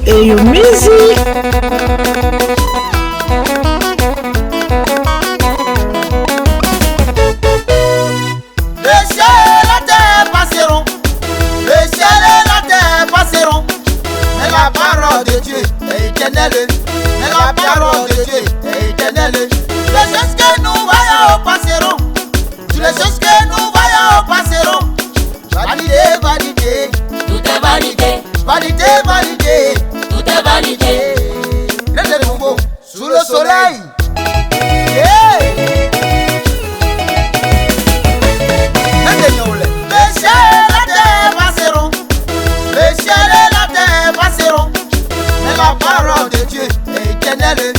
et your music. La parole de Dieu est éternelle. Mais la parole de Dieu est éternelle. Les choses que nous voyons passeront. Toutes les choses que nous voyons passeront. Vanité, vanité. Tout est vanité. Vanité, vanité. Tout est vanité. Rien de nouveau sous le soleil. Yeah. Les cieux et la terre passeront. Les cieux et la terre passeront. Mais la parole de Dieu est éternelle.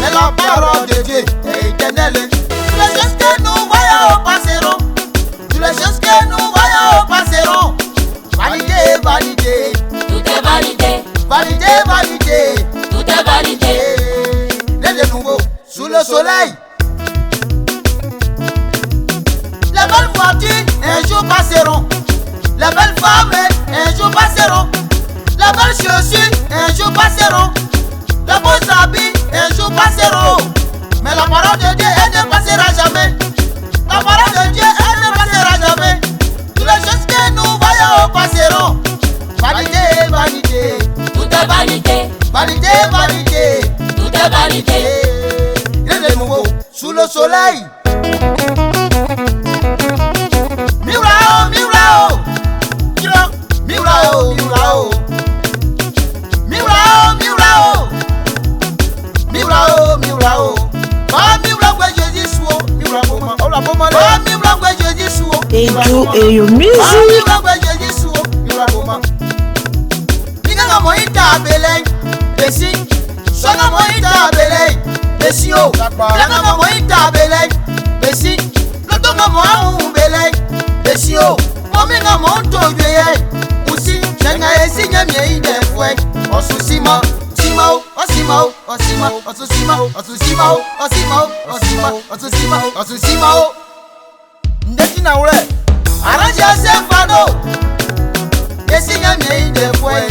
Mais la parole de Dieu est éternelle. Toutes les choses que nous voyons passeront. Toutes les choses que nous voyons passeront. Vanité, vanité. Tout est vanité. Vanité, vanité. Tout est vanité. Rien de nouveau sous le soleil. Les belles voitures un jour passeront. Les belles femmes un jour passeront. Les belles chaussures un jour passeront. Les beaux habits un jour passeront. Mais la parole de Dieu elle ne passera jamais. La parole de Dieu elle ne passera jamais. Toutes les choses que nous voyons passeront. Vanité, vanité. Tout est vanité. Vanité, vanité. Tout est vanité. Rien de nouveau sous le soleil. Miurao, miurao. Miurao, miurao. Miurao, miurao. Miurao, miurao. Ba miurao que Jésus soit. Miurao, ba miurao que Jésus soit. Et you et your music. Ba miurao que Jésus soit. Miurao. Ninga mo ita beleng. Besi. Songa mo ita beleng. Besi o. Ninga mo ita beleng. Besi. Lotonga mo au beleng. Besi o. Mominga mo toye. Usi nenga esi nyamye ide fwe. Osusima. Simao, osimao, osimao, osusimao, osusimao, osimao, osimao, osusimao, osusimao. Ndeki na ule. Arrange yourself fado. Esi nyamye ide fwe.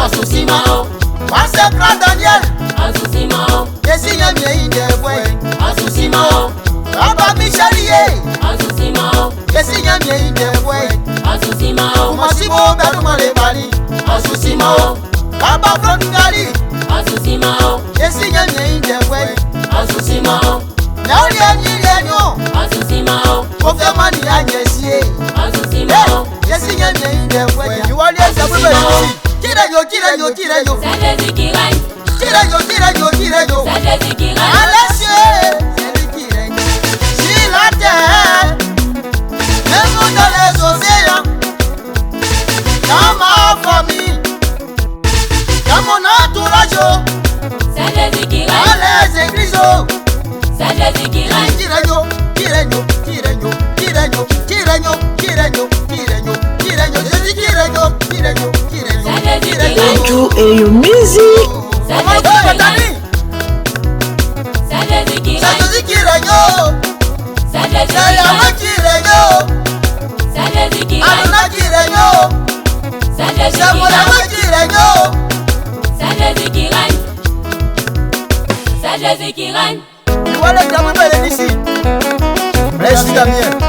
Asusimao. Masepra Daniel. Asusimao. Esi nyamye ide fwe. Asusimao. Baba Michelie. Asusimao. Esi nyamye ide fwe. Asusimao. Umasibo beruma le bali. Asusimao. Baba Frongali. Asusimao. Esi nyamye ide fwe. Asusimao. Nauli enyilenyo. Asusimao. Kofe mani anyesie. Asusimao. Esi nyamye ide fwe. Yuwali esabube yusi. Kireyo, kireyo, kireyo. C'est Jésus qui règne. Kireyo, kireyo, kireyo. C'est Jésus qui règne. Alessier, c'est lui qui règne. Sur la terre, même dans les océans, dans ma famille, dans mon entourage, C'est Jésus qui dans règne. les églises. C'est Jésus qui règne. Kireyo, kireyo, kireyo, kireyo, kireyo, kireyo, kireyo, kireyo, Jésus kireyo, kireyo, kireyo, C'est Jésus qui kireyo. règne. Et you et your music. C'est Maman, Jésus toi, qui règne. Nathalie, C'est Jésus qui c'est règne. Jésus kireyo, C'est Jésus qui c'est Yahweh règne. kireyo, C'est Jésus qui règne. Adonai kireyo. C'est Jésus C'est qui mon règne. Yahweh qui règne. C'est Jésus qui règne. C'est Jésus qui règne. Tu vois les diamants de l'ici. Merci Damien.